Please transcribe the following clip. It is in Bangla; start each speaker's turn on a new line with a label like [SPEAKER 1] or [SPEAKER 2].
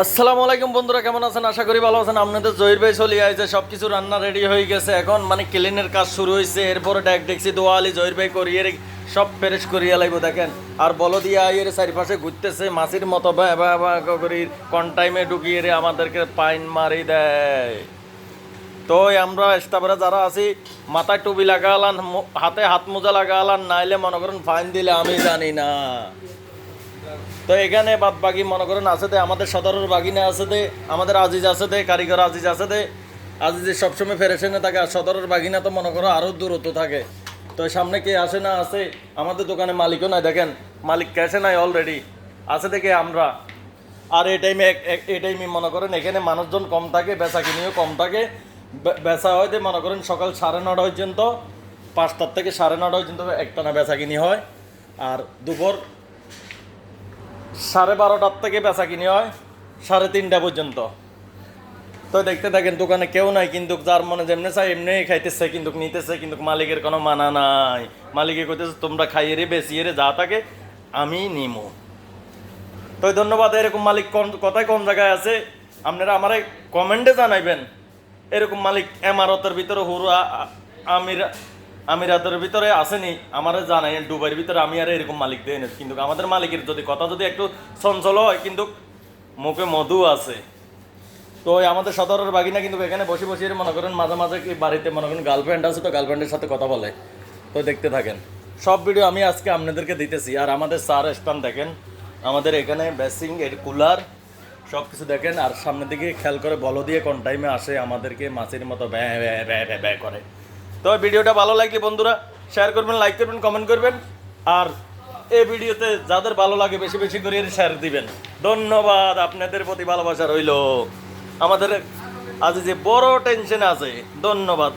[SPEAKER 1] আসসালামু আলাইকুম বন্ধুরা, কেমন আছেন? আশা করি ভালো আছেন। আপনাদের জহির ভাই চলে আইছে, সব কিছু রান্না রেডি হয়ে গেছে। এখন মানে ক্লিনের কাজ শুরু হয়েছে। এরপরে দেখছি দোয়ালি জহির ভাই করিয়ে সব ফ্রেশ করিয়া লাগবো। দেখেন আর বলো দিয়ে আইয়ের চারিপাশে ঘুরতেছে মাছির মতো করি কোন টাইমে ঢুকিয়ে রে আমাদেরকে পাইন মারি দেয়। তো আমরা স্টাফেরা যারা আছি মাথায় টুপি লাগালান, হাতে হাত মোজা লাগালান, নাইলে মনে করেন ফাইন দিলে আমি জানি না। তো এখানে বাদ বাকি মনে করেন আছে দে আমাদের সদরের বাগিনা আছে দে, আমাদের আজিজ আছে দে, কারিগর আজিজ আছে দে। আজিজ সবসময় ফেরেশনে থাকে, আর সদরের বাগিনা তো মনে করো আরও দূরত্ব থাকে। তো সামনে কে আসে না আছে, আমাদের দোকানে মালিকও নাই। দেখেন মালিক ক্যাশে নাই, অলরেডি আছে দেখে আমরা। আর এই টাইমে মনে করেন এখানে মানুষজন কম থাকে, বেচা কিনিও কম থাকে। বেচা হয় যে মনে করেন সকাল 9:30 পর্যন্ত, 5টার থেকে 9:30 পর্যন্ত একটানা বেচা কিনি হয়। আর দুপুর 12:30 থেকে বেচা কিনি হয় 3:30 পর্যন্ত। তো দেখতে থাকেন দোকানে কেউ নাই, কিন্তু যার মনে যেমনি চাই এমনি খাইতেছে, কিন্তু নিতেছে, কিন্তু মালিকের কোনো মানা নাই। মালিকে কইতেছে তোমরা খাইয়ে রে বেচিয়ে রে যা থাকে আমি নিমো। তো ধন্যবাদ। এরকম মালিক কোথায় কোন জায়গায় আছে আপনারা আমারে কমেন্টে জানাইবেন। এরকম মালিক এমারতের ভিতরে আমিরাতের ভিতরে আসেনি আমারে জানাই। দুবাইয়ের ভিতরে আমি আর এরকম মালিক দেয় না। কিন্তু আমাদের মালিকের যদি কথা যদি একটু চঞ্চল হয়, কিন্তু মুখে মধু আছে। তো আমাদের সদরের বাগিনা কিন্তু এখানে বসে বসে মনে করেন মাঝে মাঝে কি বাড়িতে মনে করেন গার্লফ্রেন্ড আছে, তো গার্লফ্রেন্ডের সাথে কথা বলে। তো দেখতে থাকেন সব ভিডিও আমি আজকে আপনাদেরকে দিতেছি। আর আমাদের চার স্থান দেখেন, আমাদের এখানে বেসিং এর কুলার সব কিছু দেখেন। আর সামনের দিকে খেয়াল করে বলো দিয়ে কোন টাইমে আসে আমাদেরকে মাছের মতো ব্যয় ব্যয় ব্যয় ব্যয় ব্যয় করে। তো ভিডিওটা ভালো লাগলে বন্ধুরা শেয়ার করবেন, লাইক করবেন, কমেন্ট করবেন। আর এই ভিডিওতে যাদের ভালো লাগে বেশি বেশি করে শেয়ার দিবেন। ধন্যবাদ, আপনাদের প্রতি ভালোবাসা রইল। আমাদের আজ যে বড় টেনশন আছে। ধন্যবাদ।